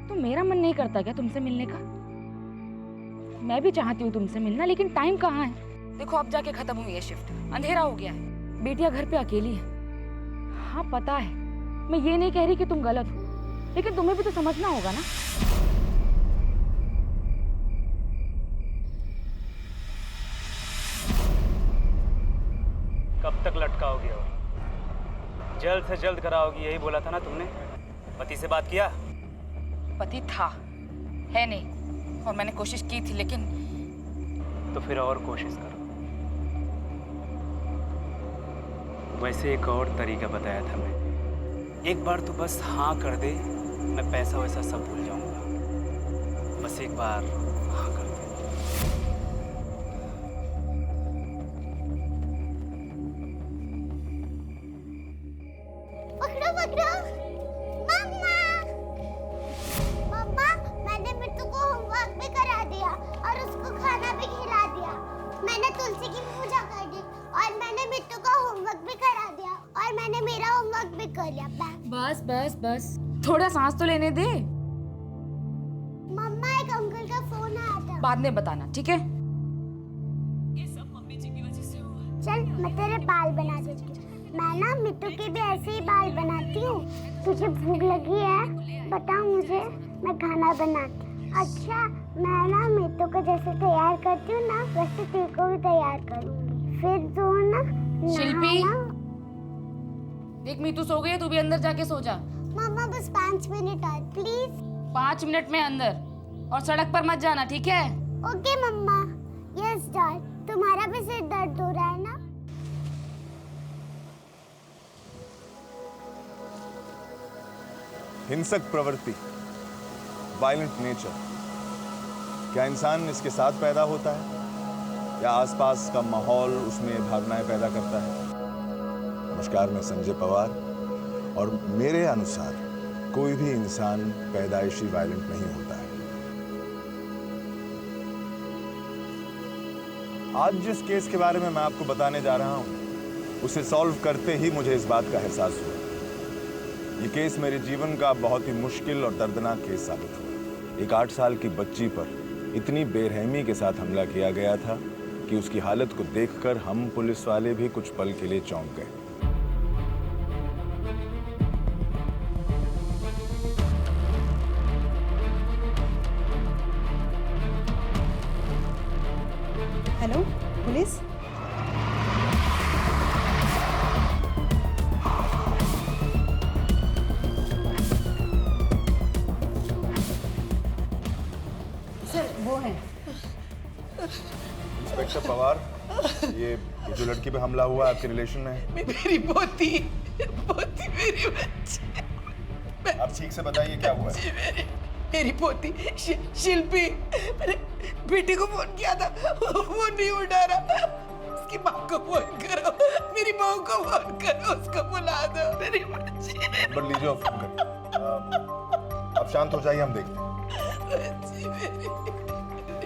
तो मेरा मन नहीं करता क्या तुमसे मिलने का? मैं भी चाहती हूँ तुमसे मिलना, लेकिन टाइम कहाँ है? देखो अब जाके खत्म हुई है शिफ्ट, अंधेरा हो गया है, बेटियां घर पे अकेली है। हाँ पता है, मैं ये नहीं कह रही कि तुम गलत हो, लेकिन तुम्हें भी तो समझना होगा ना। कब तक लटकाओगी और जल्द से जल्द कराओगी, यही बोला था ना तुमने? पति से बात किया? पति था, है नहीं, और मैंने कोशिश की थी, लेकिन तो फिर और कोशिश करो। वैसे एक और तरीका बताया था मैं, एक बार तो बस हाँ कर दे, मैं पैसा वैसा सब भूल जाऊंगा। बस एक बार हाँ कर दे। पकड़ो पकड़ो, मम्मा मम्मा, मैंने मिट्टू को होमवर्क भी करा दिया और उसको खाना भी खिला दिया। मैंने तुलसी की पूजा कर दी और मैंने मिट्टू का होमवर्क भी करा दिया और मैंने मेरा होमवर्क भी कर लिया। बस बस बस, थोड़ा सांस तो लेने दे। मम्मा एक अंकल का फोन आया था। बाद में बताना, ठीक है? ये सब मम्मी जी की वजह से हुआ। चल मैं तेरे बाल बना देती हूँ। मैं ना मिट्टू के भी ऐसे ही बाल बनाती हूँ। तुझे भूख लगी है? बता मुझे, मैं खाना बनाती हूँ। अच्छा, मैं ना मिट्टू को जैसे तैयार करती हूँ ना, वैसे तेरे को भी तैयार करूँगी। फिर तो ना शिल्पी, देख मीतू सो गई है, तू भी अंदर जाके सो जा। मम्मा बस 5 मिनट और प्लीज। 5 मिनट में अंदर, और सड़क पर मत जाना, ठीक है? ओके मम्मा। यस डॉल, तुम्हारा भी सिर दर्द हो रहा है ना? हिंसक प्रवृत्ति, वायलेंट नेचर, क्या इंसान इसके साथ पैदा होता है या आसपास का माहौल उसमें भावनाएं पैदा करता है? नमस्कार, मैं संजय पवार, और मेरे अनुसार कोई भी इंसान पैदाइशी वायलेंट नहीं होता है। आज जिस केस के बारे में मैं आपको बताने जा रहा हूं, उसे सॉल्व करते ही मुझे इस बात का एहसास हुआ। ये केस मेरे जीवन का बहुत ही मुश्किल और दर्दनाक केस साबित हुआ। एक 8 साल की बच्ची पर इतनी बेरहमी के साथ हमला किया गया था कि उसकी हालत को देखकर हम पुलिस वाले भी कुछ पल के लिए चौंक गए। Hello police? सर वो है इंस्पेक्टर पवार, ये जो लड़की पे हमला हुआ आपके रिलेशन में है? मेरी पोती मेरी बच्ची। आप ठीक से बताइए क्या हुआ है? मेरी पोती शिल्पी, मैंने बेटे को फोन किया था, वो नहीं उठा रहा। उसकी माँ को फोन करो, मेरी बहू को फोन करो, उसको बुला दो। मेरी बच्ची, नंबर लीजिए और फोन करिए। आप शांत हो जाइए, हम देखते हैं। बच्ची मेरी।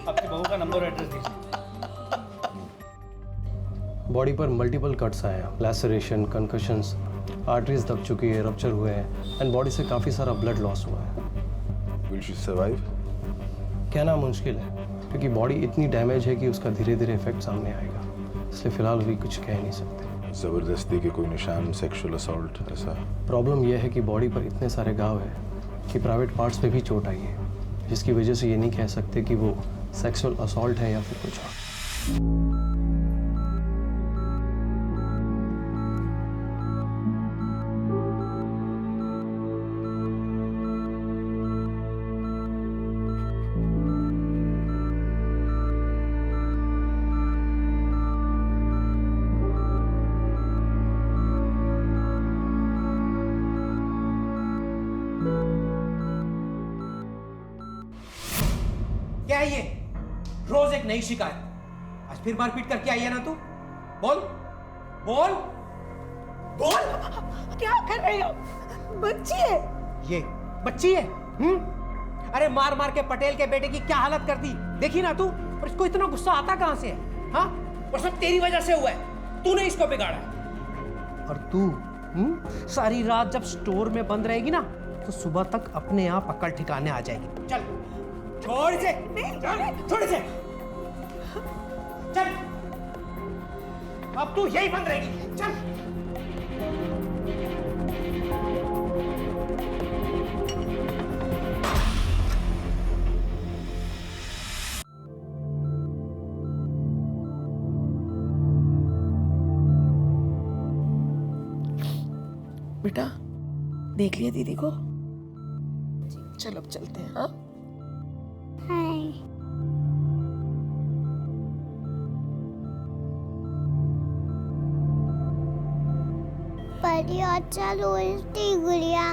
आपकी बहू का नंबर और एड्रेस दीजिए। बॉडी पर मल्टीपल कट्स आए हैं, लैसरेशन, कंकशंस, आर्टरीज दब चुकी है, रप्चर हुए हैं, एंड बॉडी से काफ़ी सारा ब्लड लॉस हुआ है। Will she survive? कहना मुश्किल है क्योंकि बॉडी इतनी डैमेज है कि उसका धीरे धीरे इफेक्ट सामने आएगा, इसलिए फिलहाल भी कुछ कह नहीं सकते। जबरदस्ती के कोई निशान, सेक्सुअल असॉल्ट ऐसा? प्रॉब्लम यह है कि बॉडी पर इतने सारे घाव हैं कि प्राइवेट पार्ट्स पे भी चोट आई है, जिसकी वजह से ये नहीं कह सकते कि वो सेक्सुअल असॉल्ट है या फिर कुछ और। क्या है ये? रोज एक नई शिकायत। आज फिर मारपीट करके आई है ना तू? बोल बोल बोल। क्या कर रहे हो? बच्ची है ये बच्ची है? अरे मार मार के पटेल के बेटे की क्या हालत कर दी, देखी ना तू? और इसको इतना गुस्सा आता कहां से है? हाँ, और सब तेरी वजह से हुआ है, तूने इसको बिगाड़ा है। और तू सारी रात जब स्टोर में बंद रहेगी ना, तो सुबह तक अपने आप अक्ल ठिकाने आ जाएगी। चल छोड़ इसे, चल छोड़ इसे, चल अब तू यही बंद रहेगी, चल। बेटा देख लिया दीदी को? चल अब चलते हैं। हाँ हाय। परियों चल उल्टी गुड़िया,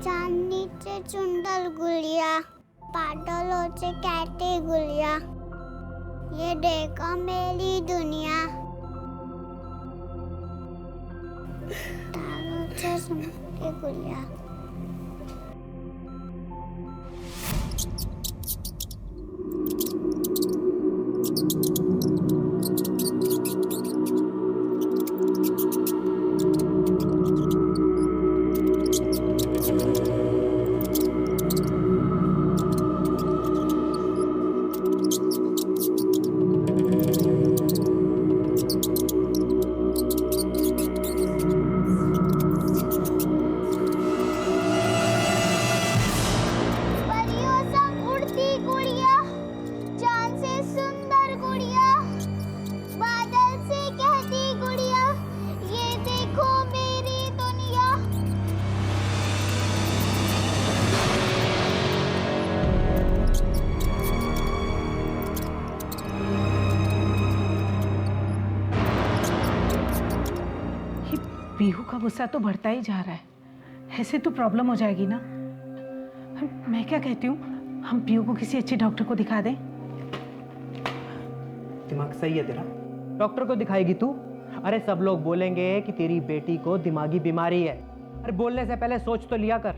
चांदनी से चुंदल गुड़िया, बादलों से कहती गुड़िया, ये देखो मेरी दुनिया, तारों से सुनती गुड़िया। पीहू का गुस्सा तो बढ़ता ही जा रहा है, ऐसे तो प्रॉब्लम हो जाएगी ना। मैं क्या कहती हूँ, हम पीहू को किसी अच्छे डॉक्टर को दिखा दें। दिमाग सही है तेरा, डॉक्टर को दिखाएगी तू? अरे सब लोग बोलेंगे कि तेरी बेटी को दिमागी बीमारी है। अरे बोलने से पहले सोच तो लिया कर।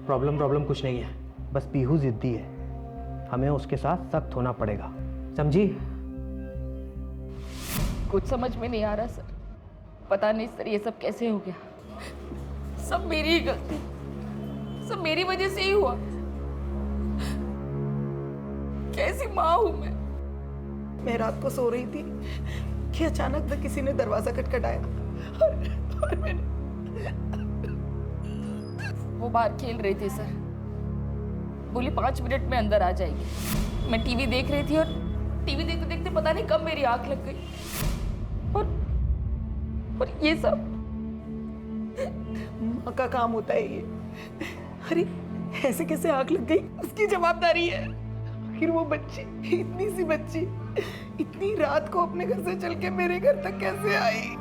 प्रॉब्लम कुछ नहीं है, बस पीहू जिद्दी है, हमें उसके साथ सख्त होना पड़ेगा, समझी? कुछ समझ में नहीं आ रहा सर, पता नहीं सर ये सब कैसे हो गया। सब मेरी ही गलती, सब मेरी वजह से ही हुआ। कैसी माँ हूं मैं रात को सो रही थी कि अचानक से किसी ने दरवाजा खटखटाया और मैंने वो बाहर खेल रही थी सर, बोली 5 मिनट में अंदर आ जाएगी। मैं टीवी देख रही थी और टीवी देखते देखते पता नहीं कब मेरी आंख लग गई और ये सब माँ का काम होता है ये। अरे ऐसे कैसे आंख लग गई, उसकी जवाबदारी है। आखिर वो बच्ची, इतनी सी बच्ची इतनी रात को अपने घर से चल के मेरे घर तक कैसे आई?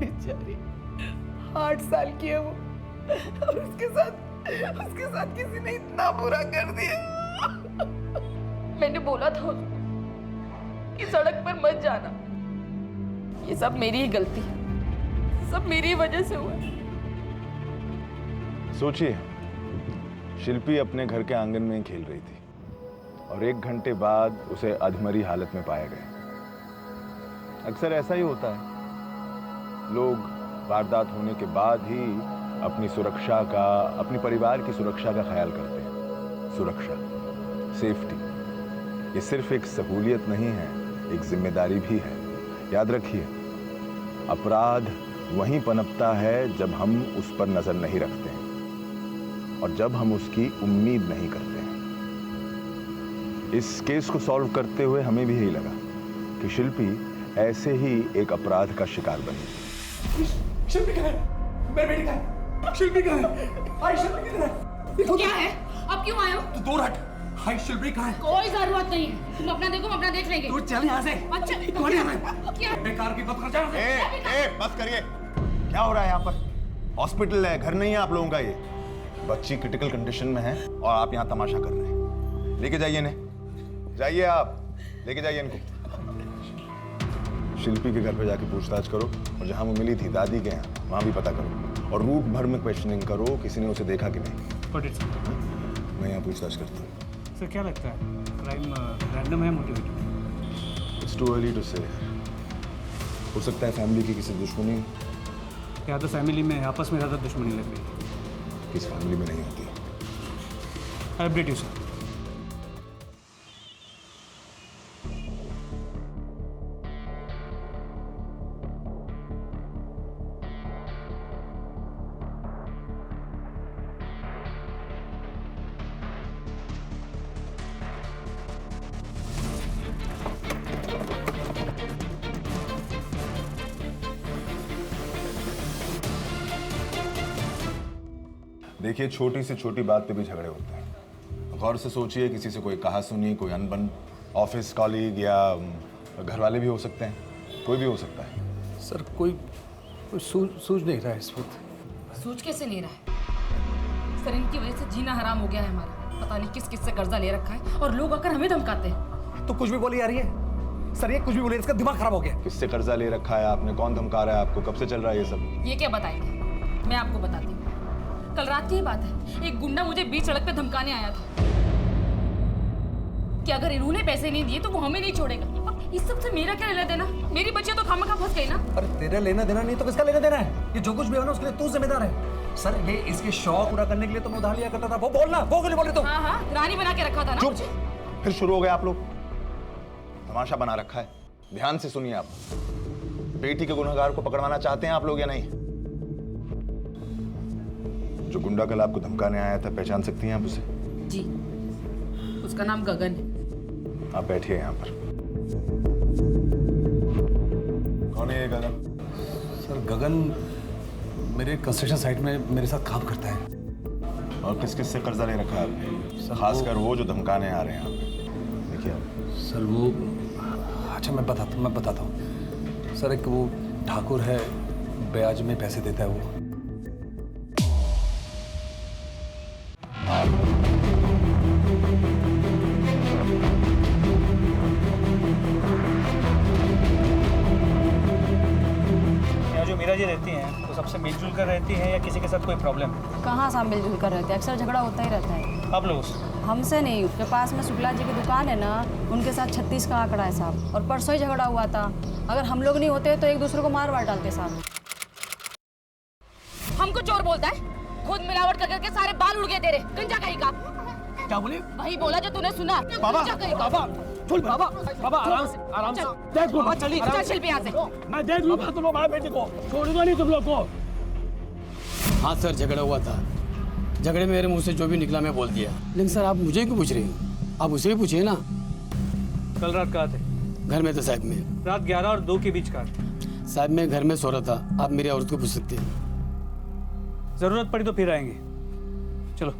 बेचारी 8 साल की है वो, और उसके साथ किसी ने इतना बुरा कर दिया। मैंने बोला था कि सड़क पर मत जाना। ये सब मेरी ही गलती, सब मेरी वजह से हुआ। सोचिए, शिल्पी अपने घर के आंगन में ही खेल रही थी और 1 घंटे बाद उसे अधमरी हालत में पाया गया। अक्सर ऐसा ही होता है, लोग वारदात होने के बाद ही अपनी सुरक्षा का, अपने परिवार की सुरक्षा का ख्याल करते हैं। सुरक्षा, सेफ्टी, ये सिर्फ एक सहूलियत नहीं है, एक जिम्मेदारी भी है। याद रखिए, अपराध वहीं पनपता है जब हम उस पर नजर नहीं रखते हैं और जब हम उसकी उम्मीद नहीं करते हैं। इस केस को सॉल्व करते हुए हमें भी यही लगा कि शिल्पी ऐसे ही एक अपराध का शिकार बनी। शिल्पी कहाँ है? मेरी बेटी कहाँ है? शिल्पी कहाँ है? हाय शिल्पी किधर है? क्या है? अब क्यों आए हो? तू दूर हट। हाय शिल्पी कहाँ है? कोई जरूरत नहीं है, तुम अपना देखो, हम अपना देख लेंगे। तू चल यहाँ से। अच्छा कौन है यहाँ? क्या? बेकार की बात कर जा। बस करिए, क्या हो रहा है यहाँ पर? हॉस्पिटल है, घर नहीं है आप लोगों का। ये बच्ची क्रिटिकल कंडीशन में है और आप यहाँ तमाशा कर रहे हैं। लेके जाइए इन्हें, जाइए आप, लेके जाइए इनको। शिल्पी के घर पे जाके पूछताछ करो और जहाँ वो मिली थी दादी के यहाँ, वहाँ भी पता करो और रूट भर में क्वेश्चनिंग करो, किसी ने उसे देखा कि नहीं। मैं यहाँ पूछताछ करता हूँ। सर क्या लगता है, क्राइम रैंडम है, motivated? It's too early to say. हो सकता है फैमिली की किसी दुश्मनी या तो फैमिली में आपस में ज़्यादा दुश्मनी लग रही है। किस फैमिली में नहीं होती? I update you sir. देखिए, छोटी से छोटी बात पे भी झगड़े होते हैं। गौर से सोचिए, किसी से कोई कहा सुनी, कोई अनबन, ऑफिस कॉलीग या घर वाले भी हो सकते हैं, कोई भी हो सकता है। सर कोई सूझ नहीं रहा है इस वक्त। सोच कैसे नहीं रहा है सर? इनकी वजह से जीना हराम हो गया है हमारा। पता नहीं किस किस से कर्जा ले रखा है और लोग आकर हमें धमकाते हैं। तो कुछ भी बोली जा रही है सर, ये कुछ भी बोली, इसका दिमाग खराब हो गया। किससे कर्जा ले रखा है आपने? कौन धमका रहा है आपको? कब से चल रहा है ये सब? ये क्या बताएंगे? मैं आपको बताती हूँ। कल रात की ही बात है, एक गुंडा मुझे बीच सड़क पे धमकाने आया था कि अगर इन्होंने पैसे नहीं दिए तो वो हमें नहीं छोड़ेगा। अब इस सब से मेरा क्या लेना देना? मेरी बच्चियां तो खामखा फंस गई ना। अरे तेरा लेना देना नहीं तो किसका लेना देना है? ये जो कुछ भी हो ना उसके लिए तू जिम्मेदार है। सर ये इसके शौक पूरा करने के लिए तो मैं उधार लिया करता था। वो बोलना, वो क्यों नहीं बोल रही तुम? हाँ हाँ, रानी बना के रखा था ना। चुप! फिर शुरू हो गए आप लोग। तमाशा बना रखा है। ध्यान से सुनिए, आप बेटी के गुनहगार को पकड़वाना चाहते हैं आप लोग या नहीं? जो गुंडा कल आपको धमकाने आया था, पहचान सकती हैं आप उसे? जी, उसका नाम गगन है। आप बैठिए यहाँ पर। कौन है ये गगन? सर गगन मेरे कंस्ट्रक्शन साइट में मेरे साथ काम करता है। और किस किस से कर्जा ले रखा है आपने? खासकर वो जो धमकाने आ रहे हैं आप। देखिए सर वो, अच्छा मैं बताता हूँ सर। एक वो ठाकुर है, ब्याज में पैसे देता है वो। जो मीरा जी रहती हैं तो सबसे मिलजुल कर रहती हैं या किसी के साथ कोई प्रॉब्लम है? कहाँ सब मिलजुल कर रहते हैं, अक्सर झगड़ा होता ही रहता है। आप लोग हमसे नहीं, उसके पास में शुक्ला जी की दुकान है ना, उनके साथ 36 का आंकड़ा है साहब। और परसों ही झगड़ा हुआ था। अगर हम लोग नहीं होते तो एक दूसरे को मार वार डालते साहब। हमको चोर बोलता है, खुद मिलावट कर करके सारे बाल उड़ गए तेरे। गंजा कहीं का? क्या बोले? वही बोला जो तूने सुना। बाबा, गंजा कहीं का? बाबा, चल बाबा, बाबा आराम से देख लो। चलिए चल शिल्पी यहाँ से। मैं देख लूंगा तुम लोग हमारे बेटे को, छोड़ूंगा नहीं तुम लोग को। हाँ सर, झगड़ा हुआ था। झगड़े में मेरे मुंह से जो भी निकला मैं बोल दिया। लेकिन सर आप मुझे क्यों पूछ रहे हो? आप उसे भी पूछिए ना। कल रात कहाँ थे? घर में तो साहब में। रात 11 और 2 के बीच का। साहब मैं घर में सो रहा था। आप मेरी औरत को पूछ सकते हैं। जरूरत पड़ी तो फिर आएंगे। चलो।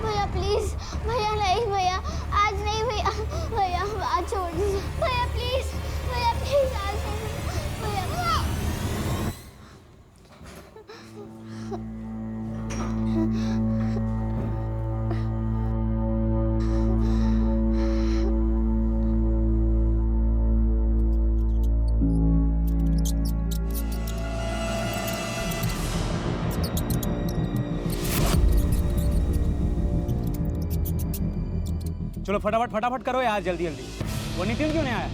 भैया प्लीज, भैया नहीं, भैया आज नहीं, भैया भैया आज छोड़ दीजिए भैया प्लीज, भैया प्लीज आज नहीं भैया। चलो फटाफट फटाफट करो यार, जल्दी जल्दी। वो नितिन क्यों नहीं आया?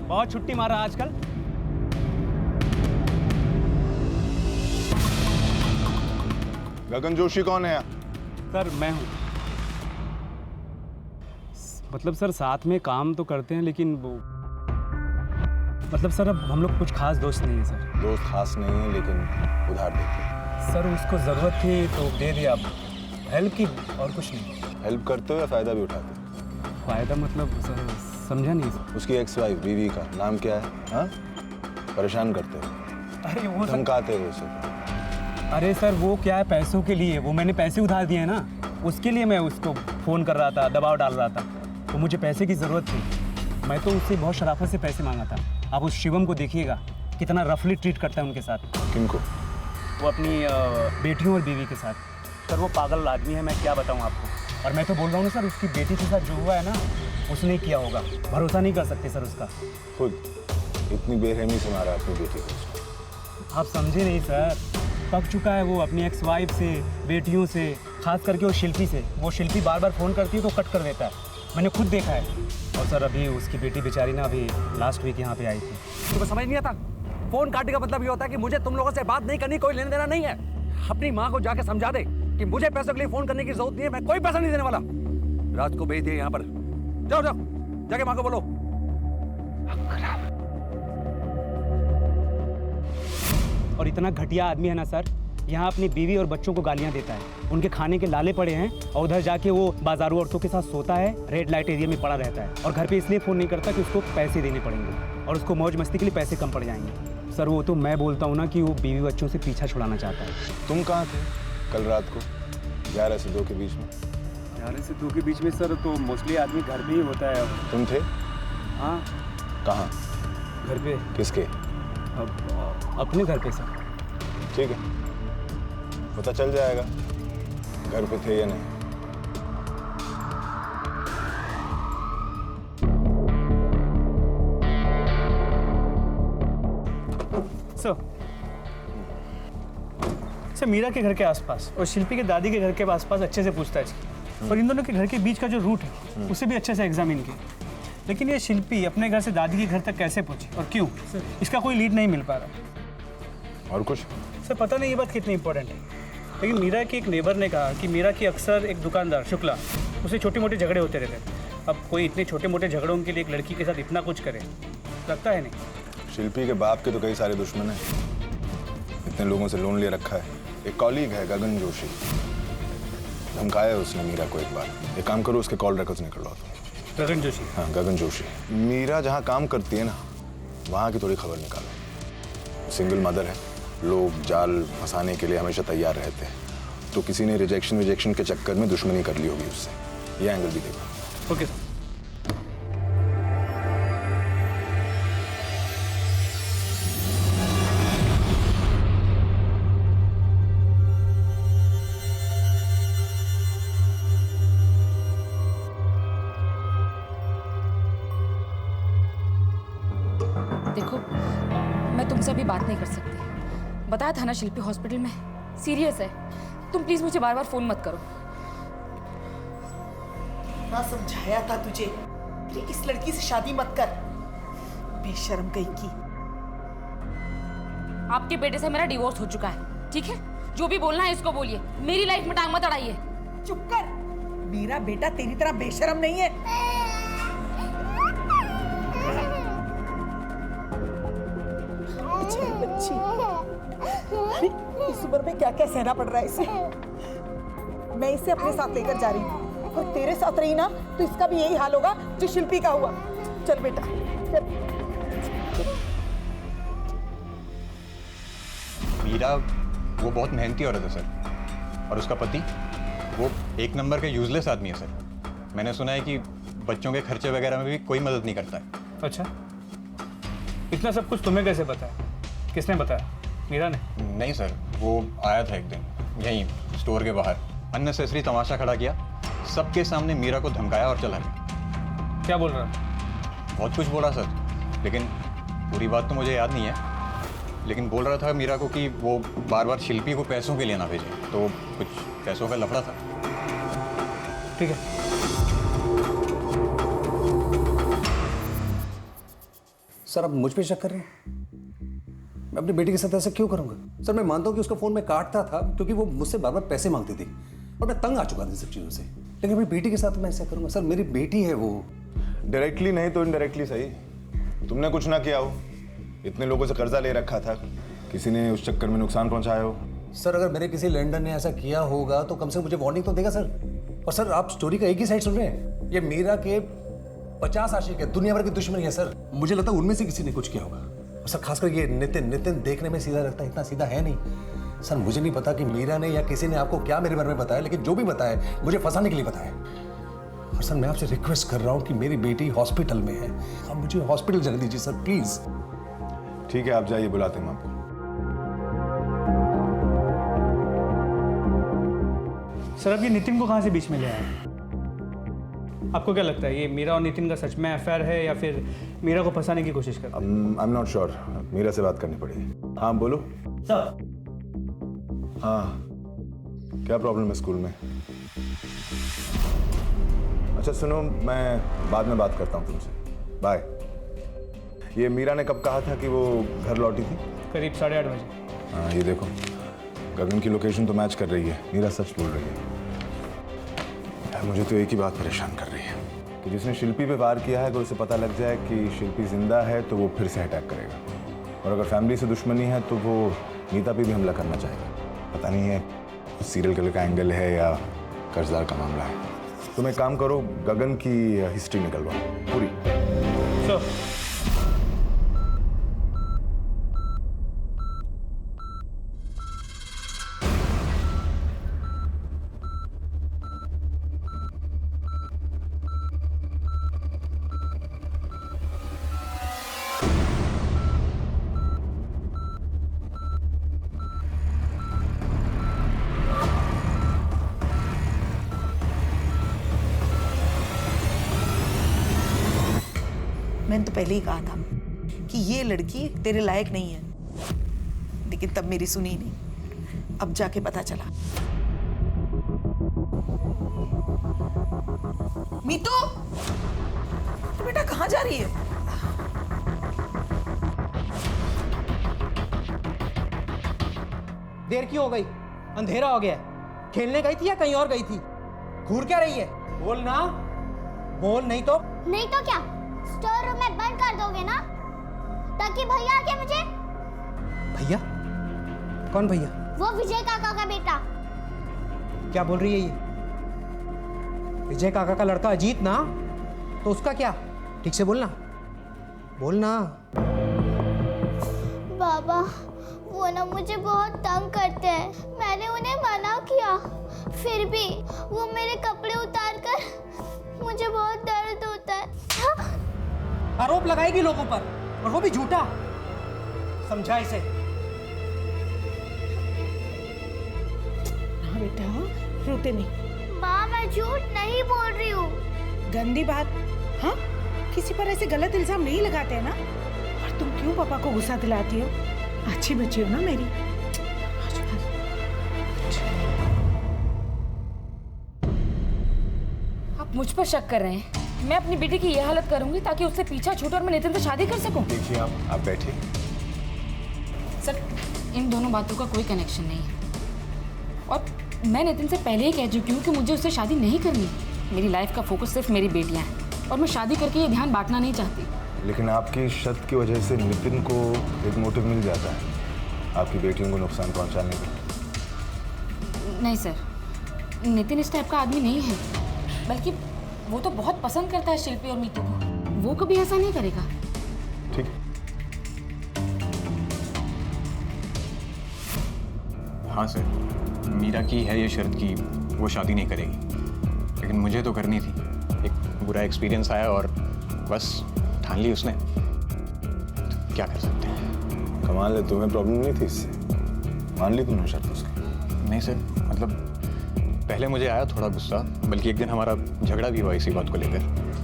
बहुत छुट्टी मार रहा आजकल। गगन जोशी कौन है? सर मैं हूँ। मतलब सर साथ में काम तो करते हैं लेकिन वो, मतलब सर अब हम लोग कुछ खास दोस्त नहीं है सर। दोस्त खास नहीं है लेकिन उधार देते। सर उसको ज़रूरत थी तो दे दिया, हेल्प की और कुछ नहीं। हेल्प करते हो या फायदा भी उठाते हो? फायदा मतलब सर समझा नहीं सर। उसकी एक्स वाइफ बीवी का नाम क्या है? हाँ? परेशान करते हो, अरे वो सर, धमकाते हो उसे। अरे सर वो क्या है, पैसों के लिए, वो मैंने पैसे उधार दिए हैं ना, उसके लिए मैं उसको फ़ोन कर रहा था, दबाव डाल रहा था। तो मुझे पैसे की ज़रूरत थी, मैं तो उससे बहुत शराफत से पैसे मांगा था। आप उस शिवम को देखिएगा कितना रफली ट्रीट करता है उनके साथ। किनको? वो अपनी बेटियों और बीवी के साथ। सर वो पागल आदमी है, मैं क्या बताऊँ आपको। और मैं तो बोल रहा हूँ ना सर, उसकी बेटी के साथ जो हुआ है ना, उसने किया होगा, भरोसा नहीं कर सकते सर उसका। खुद इतनी बेरहमी से मारा अपनी बेटी को। आप समझे नहीं सर, पक चुका है वो अपनी एक्स वाइफ से, बेटियों से, खास करके वो शिल्पी से। वो शिल्पी बार बार फ़ोन करती है तो कट कर देता है, मैंने खुद देखा है। और सर अभी उसकी बेटी बेचारी ना अभी लास्ट वीक यहाँ पे आई थी। तुम्हें समझ नहीं आता? फोन काटने का मतलब ये होता है कि मुझे तुम लोगों से बात नहीं करनी, कोई लेना देना नहीं है। अपनी माँ को जाके समझा दे कि मुझे पैसों के लिए फोन करने की जरूरत नहीं है, मैं कोई पैसा नहीं देने वाला। राज को भेज दिए यहाँ पर, जाओ जाओ जाके माँ को बोलो। और इतना घटिया आदमी है ना सर, यहाँ अपनी बीवी और बच्चों को गालियाँ देता है, उनके खाने के लाले पड़े हैं, और उधर जाके वो बाजारू औरतों के साथ सोता है, रेड लाइट एरिया में पड़ा रहता है, और घर पे इसलिए फ़ोन नहीं करता कि उसको पैसे देने पड़ेंगे और उसको मौज मस्ती के लिए पैसे कम पड़ जाएंगे। सर वो तो मैं बोलता हूँ ना कि वो बीवी बच्चों से पीछा छुड़ाना चाहता है। तुम कहाँ थे कल रात को 11 से 2 के बीच में? 11 से 2 के बीच में सर तो मोस्टली आदमी घर में ही होता है। तुम थे? हाँ। कहाँ? घर पे। किसके? अब अपने घर पे सर। ठीक है, पता चल जाएगा घर पे थे या नहीं। सर मीरा के घर के आसपास और शिल्पी के दादी के घर के आसपास अच्छे से पूछताछ की, और इन दोनों के घर के बीच का जो रूट है उसे भी अच्छे से एग्जामिन किया, लेकिन ये शिल्पी अपने घर से दादी के घर तक कैसे पहुंची और क्यों, इसका कोई लीड नहीं मिल पा रहा। और कुछ? सर पता नहीं ये बात कितनी इंपॉर्टेंट है, लेकिन मीरा के एक नेबर ने कहा कि मीरा की अक्सर एक दुकानदार शुक्ला, उससे छोटे मोटे झगड़े होते रहते हैं। अब कोई इतने छोटे मोटे झगड़ों के लिए एक लड़की के साथ इतना कुछ करे, लगता है नहीं। शिल्पी के बाप के तो कई सारे दुश्मन हैं, इतने लोगों से लोन ले रखा है। एक कॉलीग है गगन जोशी, धमकाया उसने मीरा को एक बार। एक काम करो, उसके कॉल रिकॉर्ड्स निकल लो। गगन जोशी? हाँ गगन जोशी। मीरा जहाँ काम करती है ना, वहाँ की थोड़ी खबर निकालो। सिंगल मदर है, लोग जाल फंसाने के लिए हमेशा तैयार रहते हैं, तो किसी ने रिजेक्शन के चक्कर में दुश्मनी कर ली होगी उससे। ये एंगल भी देखो। Okay sir. देखो मैं तुमसे अभी बात नहीं कर सकती, बताया था ना शिल्पी हॉस्पिटल में सीरियस है। तुम प्लीज मुझे बार बार फोन मत करो। ना समझाया था तुझे कि इस लड़की से शादी मत कर, बेशर्म कहीं की। आपके बेटे से मेरा डिवोर्स हो चुका है, ठीक है? जो भी बोलना है इसको बोलिए, मेरी लाइफ में टांग मत अड़ाइए। चुप कर, मेरा बेटा तेरी तरह बेशर्म नहीं है। बच्ची, इस उम्र में क्या क्या सहना पड़ रहा है इसे। मैं इसे अपने साथ लेकर जा रही हूँ, और तेरे साथ रही ना तो इसका भी यही हाल होगा जो शिल्पी का हुआ। चल बेटा चल। मीरा वो बहुत मेहनती औरत है सर, और उसका पति वो एक नंबर का यूजलेस आदमी है सर। मैंने सुना है कि बच्चों के खर्चे वगैरह में भी कोई मदद नहीं करता है। अच्छा, इतना सब कुछ तुम्हें कैसे पता है? किसने बताया? मीरा ने? नहीं सर, वो आया था एक दिन यहीं स्टोर के बाहर, अननेसेसरी तमाशा खड़ा किया, सबके सामने मीरा को धमकाया और चला गया। क्या बोल रहा? बहुत कुछ बोला सर, लेकिन पूरी बात तो मुझे याद नहीं है। लेकिन बोल रहा था मीरा को कि वो बार बार शिल्पी को पैसों के लिए ना भेजे, तो कुछ पैसों का लफड़ा था। ठीक है। सर आप मुझ पे शक कर रहे हैं? मैं अपनी बेटी के साथ ऐसा क्यों करूंगा? सर मैं मानता हूँ कि उसका फोन मैं काटता था क्योंकि वो मुझसे बार बार पैसे मांगती थी, और मैं तंग आ चुका था इन सब चीज़ों से, लेकिन अपनी बेटी के साथ मैं ऐसा करूंगा? सर मेरी बेटी है वो। डायरेक्टली नहीं तो इनडायरेक्टली सही, तुमने कुछ ना किया हो, इतने लोगों से कर्जा ले रखा था, किसी ने उस चक्कर में नुकसान पहुंचाया हो। सर अगर मेरे किसी लेंडर ने ऐसा किया होगा तो कम से कम मुझे वार्निंग तो देगा सर। और सर आप स्टोरी का एक ही साइड सुन रहे हैं। ये मीरा के 50 आशिक है, दुनिया भर के दुश्मन है सर। मुझे लगता है उनमें से किसी ने कुछ किया होगा। सर खासकर ये नितिन नितिन देखने में सीधा लगता है, इतना सीधा है नहीं। सर मुझे नहीं पता कि मीरा ने या किसी ने आपको क्या मेरे बारे में बताया, लेकिन जो भी बताया मुझे फंसाने के लिए बताया। और सर मैं आपसे रिक्वेस्ट कर रहा हूँ कि मेरी बेटी हॉस्पिटल में है, आप मुझे हॉस्पिटल जाने दीजिए सर प्लीज। ठीक है, आप जाइए, बुलाते हैं आपको। सर अब ये नितिन को कहाँ से बीच में ले आए? आपको क्या लगता है ये मीरा और नितिन का सच में अफेयर है या फिर मीरा को फंसाने की कोशिश कर रहे हैं? I am not sure, Meera से बात करनी पड़ेगी। हाँ बोलो। सर हाँ, क्या प्रॉब्लम है स्कूल में? अच्छा सुनो, मैं बाद में बात करता हूँ तुमसे, बाय। ये मीरा ने कब कहा था कि वो घर लौटी थी? करीब 8:30 बजे। हाँ ये देखो, गगन की लोकेशन तो मैच कर रही है, मीरा सच बोल रही है। यार मुझे तो एक ही बात परेशान कर रही है कि जिसने शिल्पी पे वार किया है, अगर उसे पता लग जाए कि शिल्पी जिंदा है तो वो फिर से अटैक करेगा, और अगर फैमिली से दुश्मनी है तो वो नीता पे भी हमला करना चाहेगा। पता नहीं है सीरियल किलर का एंगल है या कर्जदार का मामला है। तुम एक काम करो, गगन की हिस्ट्री निकलवाओ पूरी। सर मैंने तो पहले ही कहा था कि ये लड़की तेरे लायक नहीं है, लेकिन तब मेरी सुनी नहीं। अब जाके पता चला। मीतू, तो बेटा कहाँ जा रही है? देर क्यों हो गई? अंधेरा हो गया है। खेलने गई थी या कहीं और गई थी? घूर क्या रही है? बोल ना, बोल। नहीं तो क्या स्टोर रूम में बंद कर दोगे ना, ताकि भैया आके मुझे। भैया? कौन भैया? वो विजय काका का बेटा। क्या बोल रही है ये? विजय काका का लड़का अजीत ना, तो उसका क्या? ठीक से बोलना, बोलना। बाबा वो ना मुझे बहुत तंग करते हैं। मैंने उन्हें मना किया, फिर भी वो मेरे कपड़े उतार कर, मुझे बहुत दर्द होता है। आरोप लगाएगी लोगों पर, और वो भी झूठा। समझा इसे। हाँ बेटा, रोते नहीं। माँ मैं झूठ नहीं बोल रही हूँ। गंदी बात। हाँ, किसी पर ऐसे गलत इल्जाम नहीं लगाते हैं ना। और तुम क्यों पापा को गुस्सा दिलाती हो? अच्छी बच्ची हो ना मेरी। आप मुझ पर शक कर रहे हैं? मैं अपनी बेटी की यह हालत करूंगी ताकि उससे पीछा छूटे और मैं नितिन से शादी कर सकूं। देखिए आप बैठिए। सर इन दोनों बातों का कोई कनेक्शन नहीं है, और मैं नितिन से पहले ही कह चुकी हूँ कि मुझे उससे शादी नहीं करनी। मेरी लाइफ का फोकस सिर्फ मेरी बेटियां हैं, और मैं शादी करके ये ध्यान बांटना नहीं चाहती। लेकिन आपकी शर्त की वजह से नितिन को एक मोटिव मिल जाता है आपकी बेटियों को नुकसान पहुंचाने का। नहीं सर, नितिन इस टाइप का आदमी नहीं है, बल्कि वो तो बहुत पसंद करता है शिल्पी और मीतू को। वो कभी ऐसा नहीं करेगा। ठीक। हाँ सर, मीरा की है ये शर्त कि वो शादी नहीं करेगी, लेकिन मुझे तो करनी थी। एक बुरा एक्सपीरियंस आया और बस ठान ली उसने। तो क्या कर सकते हैं। कमाल है, तुम्हें प्रॉब्लम नहीं थी इससे? मान ली तुमने शर्त उसकी? नहीं सर, मतलब पहले मुझे आया थोड़ा गुस्सा, बल्कि एक दिन हमारा झगड़ा भी हुआ इसी बात को लेकर।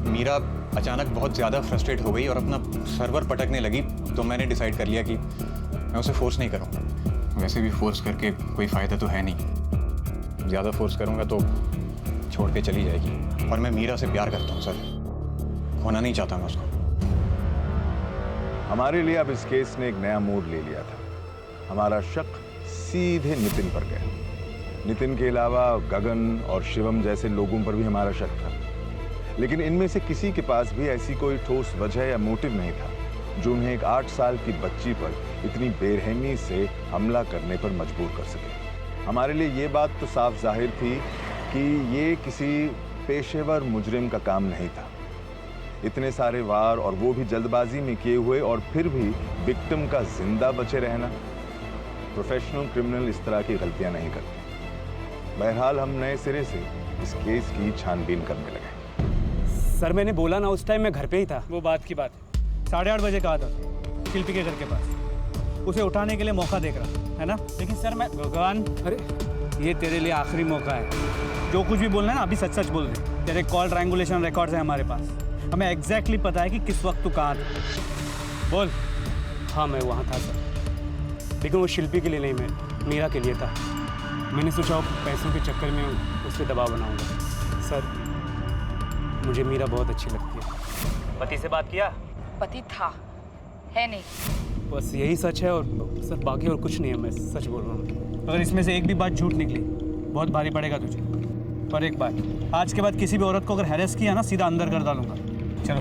मीरा अचानक बहुत ज़्यादा फ्रस्ट्रेट हो गई और अपना सर्वर पटकने लगी, तो मैंने डिसाइड कर लिया कि मैं उसे फोर्स नहीं करूँगा। वैसे भी फोर्स करके कोई फ़ायदा तो है नहीं, ज़्यादा फोर्स करूँगा तो छोड़ के चली जाएगी। और मैं मीरा से प्यार करता हूँ सर, होना नहीं चाहता मैं उसको। हमारे लिए अब इस केस ने एक नया मोड़ ले लिया था। हमारा शक सीधे नितिन पर गया। नितिन के अलावा गगन और शिवम जैसे लोगों पर भी हमारा शक था, लेकिन इनमें से किसी के पास भी ऐसी कोई ठोस वजह या मोटिव नहीं था जो उन्हें एक 8 साल की बच्ची पर इतनी बेरहमी से हमला करने पर मजबूर कर सके। हमारे लिए ये बात तो साफ जाहिर थी कि ये किसी पेशेवर मुजरिम का काम नहीं था। इतने सारे वार और वो भी जल्दबाजी में किए हुए और फिर भी विक्टिम का जिंदा बचे रहना। प्रोफेशनल क्रिमिनल इस तरह की गलतियां नहीं करते। बहरहाल हम नए सिरे से इस केस की छानबीन करने लगे। सर मैंने बोला ना, उस टाइम मैं घर पे ही था। वो बात की बात है, 8:30 बजे कहा था शिल्पी के घर के पास। उसे उठाने के लिए मौका देख रहा है ना। लेकिन सर मैं भगवान, अरे ये तेरे लिए आखिरी मौका है। जो कुछ भी बोलना है ना अभी सच सच बोल दे। तेरे कॉल ट्रायंगुलेशन रिकॉर्ड्स हैं हमारे पास, हमें एग्जैक्टली पता है कि किस वक्त तू कहाँ था। बोल। हाँ मैं वहाँ था सर, लेकिन वो शिल्पी के लिए नहीं, मैं मीरा के लिए था। मैंने सोचा पैसों के चक्कर में उससे दबाव बनाऊंगा। सर मुझे मीरा बहुत अच्छी लगती है। पति से बात किया? पति था, है नहीं। बस यही सच है और सर बाकी और कुछ नहीं है, मैं सच बोल रहा हूँ। अगर इसमें से एक भी बात झूठ निकली बहुत भारी पड़ेगा तुझे। पर एक बात, आज के बाद किसी भी औरत को अगर हैरेस किया ना, सीधा अंदर कर डालूंगा। चलो।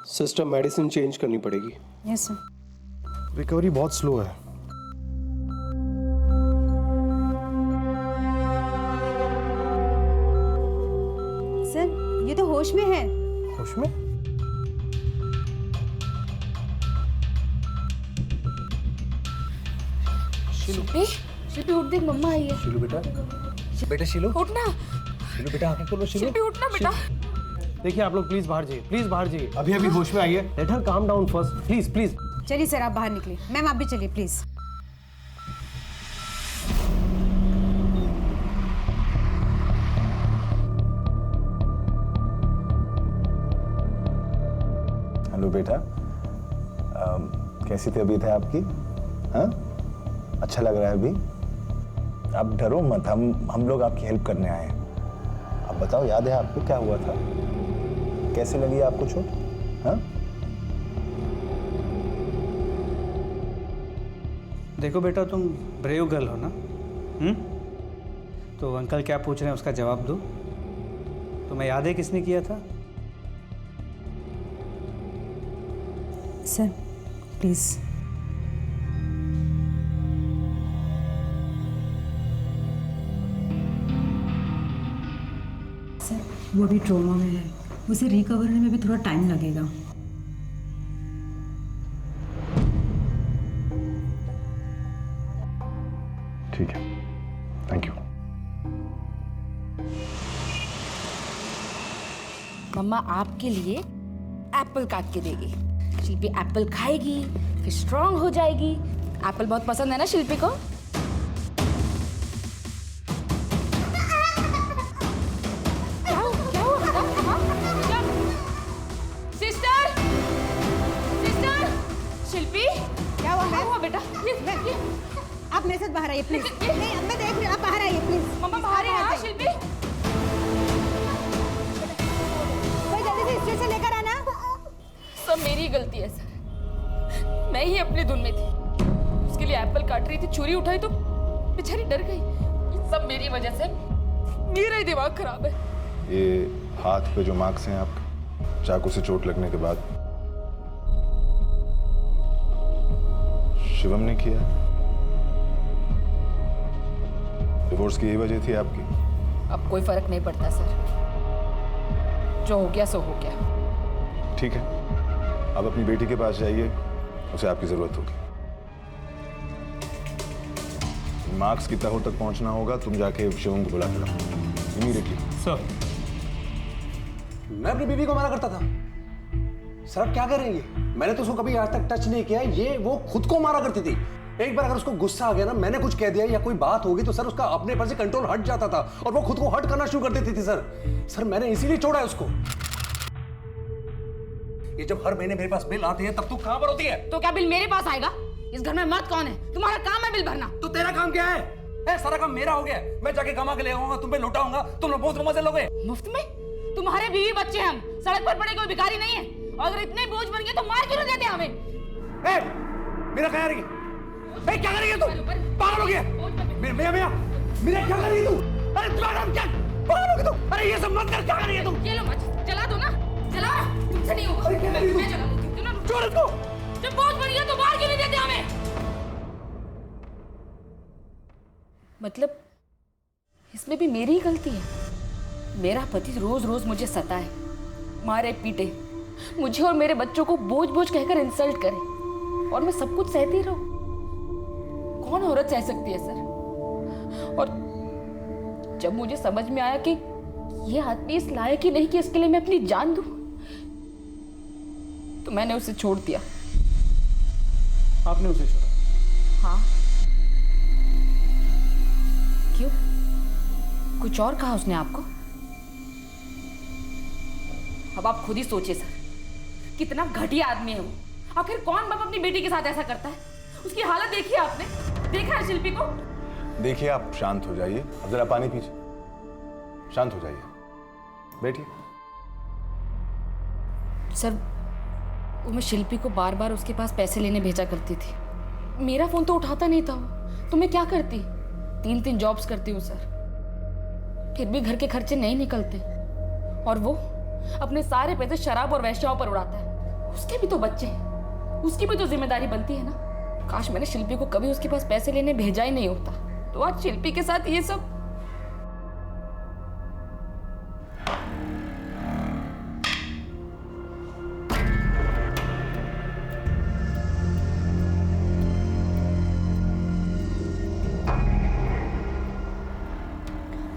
सिस्टर मेडिसिन चेंज करनी पड़ेगी। Yes sir. रिकवरी बहुत स्लो है। सर ये तो होश में है। होश में? शिल्पी, शिल्पी उठ, देख मम्मा आई है। शिलू बेटा, बेटा शिलू, उठना। शिलू बेटा आंखें खोलो। शिलू, शिल्पी उठना बेटा। देखिए आप लोग प्लीज बाहर जाइए, प्लीज बाहर जाइए। अभी अभी होश में आई है। Let her calm down first, please please. चलिए सर आप बाहर निकलिए। मैम आप भी चलिए प्लीज। हेलो बेटा, कैसी तबीयत है आपकी? हाँ, अच्छा लग रहा है अभी? आप डरो मत, हम लोग आपकी हेल्प करने आए हैं। अब बताओ, याद है आपको क्या हुआ था? कैसे लगी आपको चोट? हाँ? देखो बेटा, तुम ब्रेव गर्ल हो ना। तो अंकल क्या पूछ रहे हैं उसका जवाब दो। तुम्हें याद है किसने किया था? Sir please. सर वो अभी ट्रॉमा में है, उसे रिकवर होने में भी थोड़ा टाइम लगेगा। ठीक है, थैंक यू। मम्मा आपके लिए एप्पल काट के देगी। शिल्पी एप्पल खाएगी, फिर स्ट्रांग हो जाएगी। एप्पल बहुत पसंद है ना शिल्पी को। क्या हुआ? क्या? सिस्टर, सिस्टर, शिल्पी क्या हुआ बेटा? ये आप मेरे साथ बाहर आइए प्लीज। नहीं मैं देख रही हूँ, आप बाहर आइए प्लीज। मम्मा बाहर है। हाँ शिल्पी, कोई जल्दी से स्टेशन लेकर आना। सब मेरी गलती है सर, मैं ही अपनी धुन में थी। उसके लिए एप्पल काट रही थी, छुरी उठाई तो बेचारी डर गई। ये सब मेरी वजह से, मेरा ही दिमाग खराब है। ये हाथ पे जो मार्क्स हैं आपके चाकू से चोट लगने के बाद, शिवम ने किया? डिवोर्स की यही वजह थी आपकी? अब कोई फर्क नहीं पड़ता सर, जो हो गया सो हो गया। ठीक है, अब अपनी बेटी के पास जाइए, उसे आपकी जरूरत होगी। मार्क्स की तहों तक पहुंचना होगा। तुम जाके शिवम को बुला के लाओ इमीडिएटली। सर मैं अपनी बीवी को मना करता था। सर आप क्या कर रहे हैं ये? मैंने तो उसको कभी आज तक टच नहीं किया। ये वो खुद को मारा करती थी। एक बार अगर उसको गुस्सा आ गया ना, मैंने कुछ कह दिया या कोई बात होगी तो सर उसका अपने पर से कंट्रोल हट जाता था और वो खुद को हट करना शुरू कर देती थी। सर मैंने इसीलिए छोड़ा है उसको। ये जब हर महीने मेरे पास बिल आते हैं तब तू कहां पर होती है? तो क्या बिल मेरे पास आएगा? इस घर में मर्द कौन है? तुम्हारा काम है बिल भरना। तो तेरा काम क्या है? सारा काम मेरा हो गया। मैं जाके कमा के ले आऊंगा, तुम पे लौटाऊंगा, तुम लोग बहुत मजे लोगे। मुफ्त में? तुम्हारे बीवी बच्चे हम सड़क पर पड़े कोई भिखारी नहीं है। और अगर इतने बोझ बन गए तो मार क्यों देते हमें? मेरा क्या रही? क्या कर रही है तू? पागल हो गया? मेरा क्या कर रही है तू? अरे मैडम क्या पागल हो गई तू? अरे ये सब मत कर, क्या कर रही है तू? ये लो मत चला दो ना, चला। तुमसे नहीं होगा। मैं चला देती हूँ ना। छोड़ इसको। जब बोझ बन गया तो मार क्यों नहीं देते हमें? मतलब इसमें भी मेरी ही गलती है। मेरा पति रोज रोज मुझे सताए, मारे पीटे, मुझे और मेरे बच्चों को बोझ बोझ कहकर इंसल्ट करे और मैं सब कुछ सहती रहूं। कौन औरत सह सकती है सर? और जब मुझे समझ में आया कि ये आदमी इस लायक ही नहीं कि इसके लिए मैं अपनी जान दूं, तो मैंने उसे छोड़ दिया। आपने उसे छोड़ा? हाँ। क्यों? कुछ और कहा उसने आपको? अब आप खुद ही सोचिए सर, कितना घटिया आदमी है वो। आखिर कौन बाप अपनी बेटी के साथ ऐसा करता है? उसकी हालत देखी आपने? देखा है शिल्पी को? देखिए, आप शांत हो जाइए। अब जरा पानी पीजिए, शांत हो जाइए, बैठिए। सर, वो मैं शिल्पी को बार बार उसके पास पैसे लेने भेजा करती थी। मेरा फोन तो उठाता नहीं था वो, तो मैं क्या करती? 3 जॉब्स करती हूँ सर, फिर भी घर के खर्चे नहीं निकलते। और वो अपने सारे पैसे शराब और वैश्याओं पर उड़ाता है। उसके भी तो बच्चे हैं, उसकी भी तो जिम्मेदारी बनती है ना। काश मैंने शिल्पी को कभी उसके पास पैसे लेने भेजा ही नहीं होता, तो आज शिल्पी के साथ ये सब।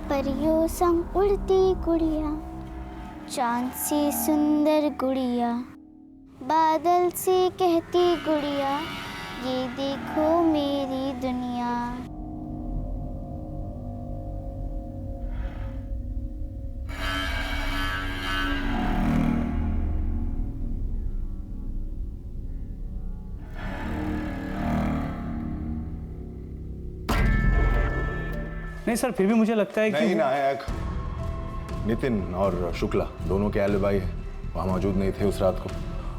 परियों संग उड़ती गुड़िया, चांद सी सुंदर गुड़िया, बादल से कहती गुड़िया, ये देखो मेरी दुनिया। नहीं सर, फिर भी मुझे लगता है कि नहीं, नायक नितिन और शुक्ला दोनों के एलिबाई है, वहाँ मौजूद नहीं थे उस रात को।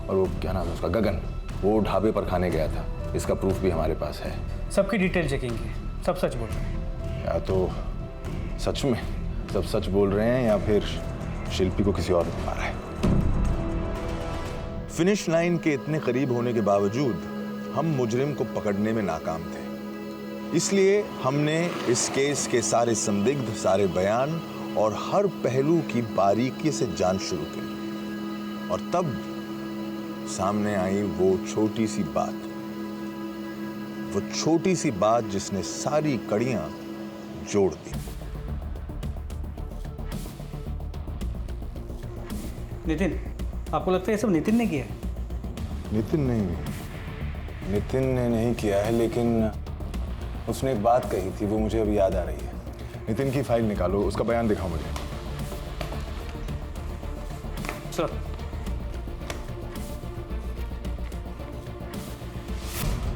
और वो क्या नाम है उसका, गगन, वो ढाबे पर खाने गया था। इसका प्रूफ भी हमारे पास है। सबकी डिटेल चेकिंग की, सब सच बोल रहे हैं। या तो सच में सब सच बोल रहे हैं या फिर शिल्पी को किसी और ने मारा है। फिनिश लाइन के इतने करीब होने के बावजूद हम मुजरिम को पकड़ने में नाकाम थे। इसलिए हमने इस केस के सारे संदिग्ध, सारे बयान और हर पहलू की बारीकी से जांच शुरू की। और तब सामने आई वो छोटी सी बात, वो छोटी सी बात जिसने सारी कड़ियां जोड़ दी। नितिन, आपको लगता है ये सब नितिन ने किया है? नितिन ने नहीं किया है, लेकिन उसने एक बात कही थी, वो मुझे अभी याद आ रही है। नितिन की फाइल निकालो, उसका बयान दिखाओ मुझे। सर,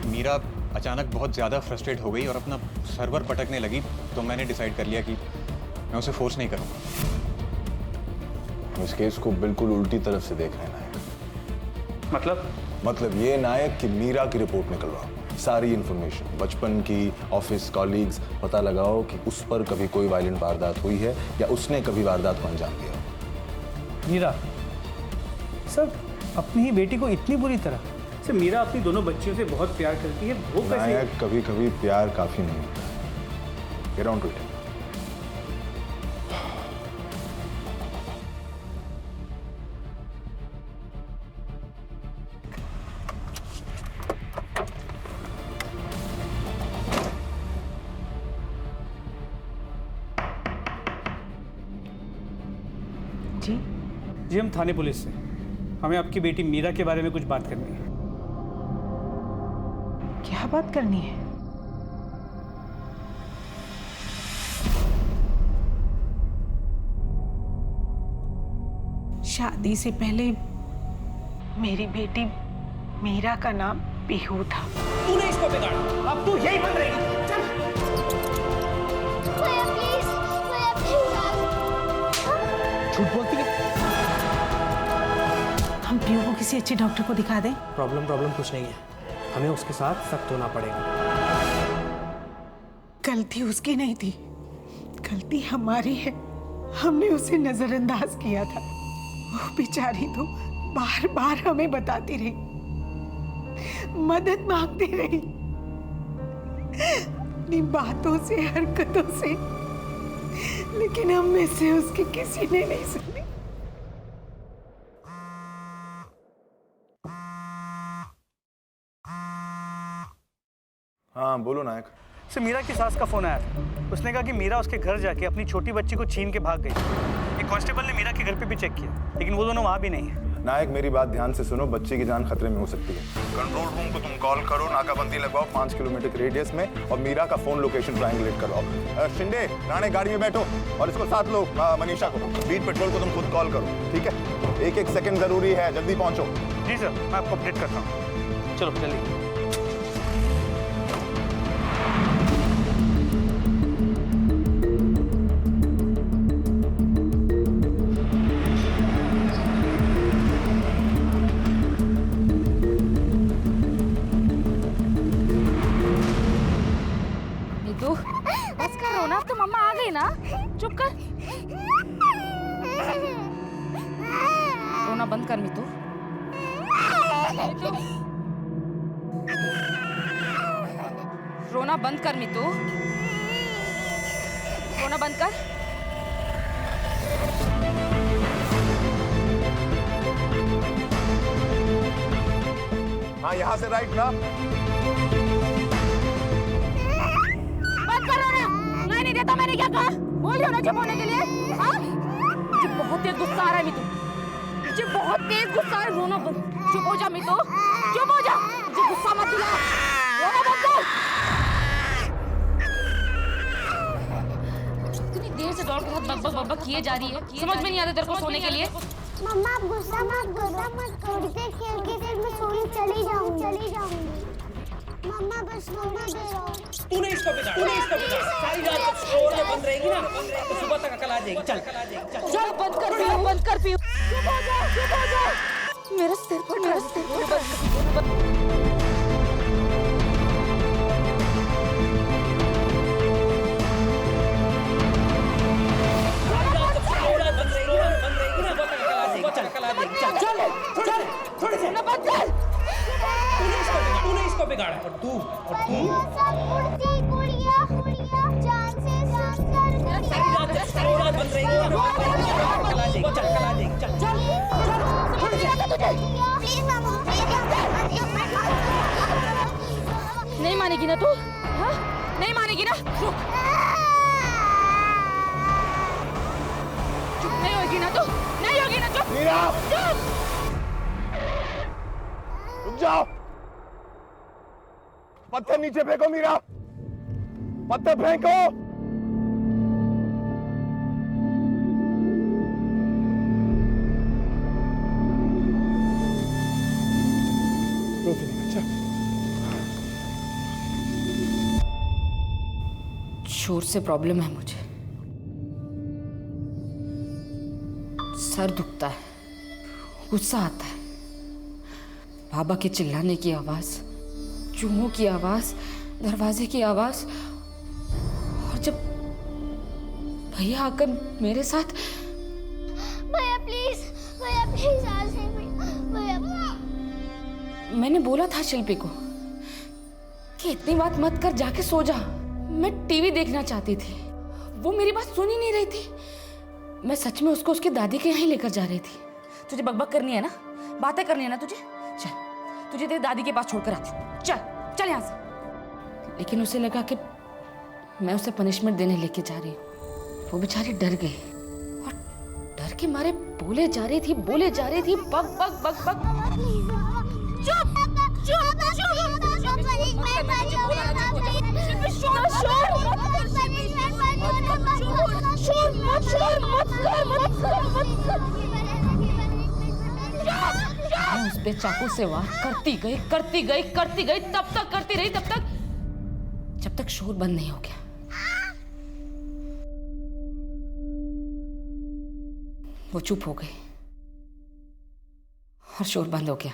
मीरा अचानक बहुत ज़्यादा फ्रस्ट्रेट हो गई और अपना सर्वर पटकने लगी, तो मैंने डिसाइड कर लिया कि मैं उसे फोर्स नहीं करूँगा। हम इस केस को बिल्कुल उल्टी तरफ से देख रहे हैं नायक। मतलब ये नायक कि मीरा की रिपोर्ट निकलवाओ, सारी इंफॉर्मेशन, बचपन की, ऑफिस, कॉलीग्स, पता लगाओ कि उस पर कभी कोई वायलेंट वारदात हुई है या उसने कभी वारदात को अंजाम दिया। मीरा, सर अपनी ही बेटी को इतनी बुरी तरह? सर मीरा अपनी दोनों बच्चियों से बहुत प्यार करती है, वो कैसे? नायक, कभी कभी प्यार काफी नहीं होता। Get on to it. जी, हम थाने पुलिस से, हमें आपकी बेटी मीरा के बारे में कुछ बात करनी है। क्या बात करनी है? शादी से पहले मेरी बेटी मीरा का नाम पीहू था। तूने इसको बिगाड़ा, अब तू यही बन रही। चल। झूठ बोलती है। हम पीहू को किसी अच्छे डॉक्टर को दिखा दें? प्रॉब्लम कुछ नहीं है, हमें उसके साथ सख्त होना पड़ेगा। गलती उसकी नहीं थी, गलती हमारी है। हमने उसे नजरअंदाज किया था। वो बेचारी तो बार बार हमें बताती रही, मदद मांगती रही। अपनी बातों से, हरकतों से लेकिन हम में से उसकी किसी ने नहीं सुनी। हाँ बोलो नायक। से मीरा की सास का फोन आया था। उसने कहा कि मीरा उसके घर जाके अपनी छोटी बच्ची को छीन के भाग गई। एक कांस्टेबल ने मीरा के घर पे भी चेक किया, लेकिन वो दोनों वहाँ भी नहीं है। नायक मेरी बात ध्यान से सुनो, बच्ची की जान खतरे में हो सकती है। कंट्रोल रूम को तुम कॉल करो, नाकाबंदी लगवाओ 5 किलोमीटर के रेडियस में और मीरा का फोन लोकेशन ट्रायंगुलेट करवाओ। शिंदे, राणे गाड़ी में बैठो और इसको साथ लो, मनीषा को। बीट पेट्रोल को तुम खुद कॉल करो, ठीक है? एक सेकंड जरूरी है, जल्दी पहुंचो। जी सर, मैं आपको अपडेट करता हूँ। चलो चलिए। बस कर रोना, अब तो मम्मा आ गई ना। चुप कर, रोना बंद कर मितू। रोना बंद कर मितू, रोना बंद कर। हाँ यहाँ से राइट ना। नहीं देता, मैंने क्या कहा? बोल रही हो ना चुप होने के लिए? हाँ? मुझे बहुत तेज गुस्सा आ रहा है मितू, मुझे बहुत तेज गुस्सा आ रहा है। रोना बंद, चुप हो जा मितू, चुप हो जा, मुझे गुस्सा मत दिला, रोना बंद कर। इतनी देर से दौड़ के साथ बक बक बक किए जा रही है, समझ में नहीं आता तेरे को सोने के लिए? मम्मा आप गुस्सा मत करो, खेल के फिर मैं सोने चली जाऊंगी। मम्मा बस मम्मा दे रहा हूँ। तूने इसको बिगाड़ा। सारी रात तक स्टोर में बंद रहेगी ना, तो सुबह तक अकल आ जाएगी। चल बंद कर पियो। चुप हो जा। मेरा सिर पर तूने इसको बिगाड़ा और तू नहीं मानेगी ना तू? हाँ? नहीं मानेगी ना? रुक, चुप नहीं होगी ना तू? नहीं होगी ना चुप? मीरा, चुप! रुक जाओ। पत्थर नीचे फेंको मीरा, पत्थर फेंको। शोर से प्रॉब्लम है मुझे, सर दुखता है, गुस्सा आता है, बाबा के चिल्लाने की आवाज, चूहों की आवाज, दरवाजे की आवाज, और जब भैया आकर मेरे साथ भैया प्लीज आ जाइए भैया। मैंने बोला था शिल्पी को कि इतनी बात मत कर, जाके सो जा। मैं टीवी देखना चाहती थी, वो मेरी बात सुन ही नहीं रही थी। मैं सच में उसको उसकी दादी के यहाँ ही लेकर जा रही थी। तुझे बकबक करनी है ना, बातें करनी है ना तुझे? चल, तुझे तेरी दादी के पास छोड़कर आती हूँ। चल यहाँ से। लेकिन उसे लगा कि मैं उसे पनिशमेंट देने लेके जा रही हूँ। वो बेचारी डर गई और डर के मारे बोले जा रही थी, बक बक बक बक। चुप चुप मैं उस पे चाकू से वार करती गई, तब तक करती रही, जब तक शोर बंद नहीं हो गया। वो चुप हो गई और शोर बंद हो गया।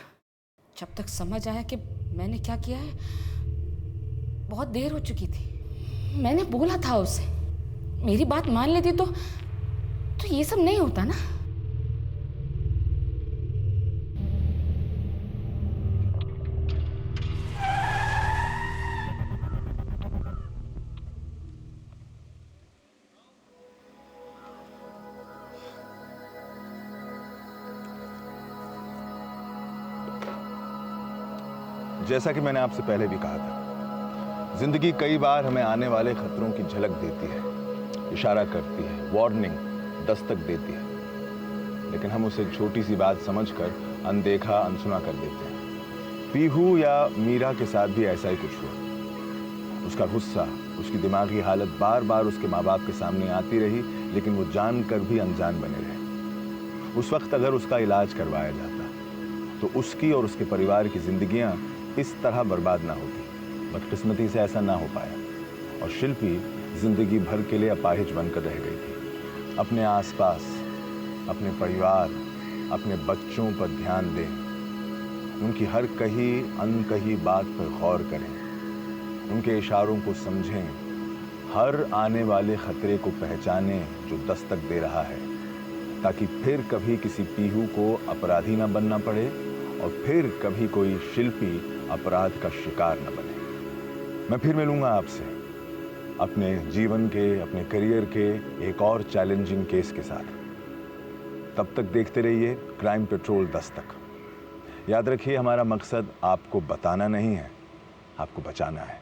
जब तक समझ आया कि मैंने क्या किया है, बहुत देर हो चुकी थी। मैंने बोला था उसे, मेरी बात मान लेती तो ये सब नहीं होता ना। जैसा कि मैंने आपसे पहले भी कहा था, जिंदगी कई बार हमें आने वाले खतरों की झलक देती है, इशारा करती है, वार्निंग, दस्तक देती है, लेकिन हम उसे छोटी सी बात समझकर अनदेखा अनसुना कर देते हैं। पीहू या मीरा के साथ भी ऐसा ही कुछ हुआ। उसका गुस्सा, उसकी दिमागी हालत बार बार उसके माँ बाप के सामने आती रही, लेकिन वो जानकर भी अनजान बने रहे। उस वक्त अगर उसका इलाज करवाया जाता तो उसकी और उसके परिवार की जिंदगियां इस तरह बर्बाद ना होती। बदकिस्मती से ऐसा ना हो पाया और शिल्पी जिंदगी भर के लिए अपाहिज बनकर रह गई थी। अपने आसपास, अपने परिवार, अपने बच्चों पर ध्यान दें, उनकी हर कही अनकही बात पर गौर करें, उनके इशारों को समझें, हर आने वाले खतरे को पहचानें जो दस्तक दे रहा है, ताकि फिर कभी किसी पीहू को अपराधी ना बनना पड़े और फिर कभी कोई शिल्पी अपराध का शिकार न बने। मैं फिर मिलूंगा आपसे अपने जीवन के, अपने करियर के एक और चैलेंजिंग केस के साथ। तब तक देखते रहिए क्राइम पेट्रोल दस्तक। याद रखिए, हमारा मकसद आपको बताना नहीं है, आपको बचाना है।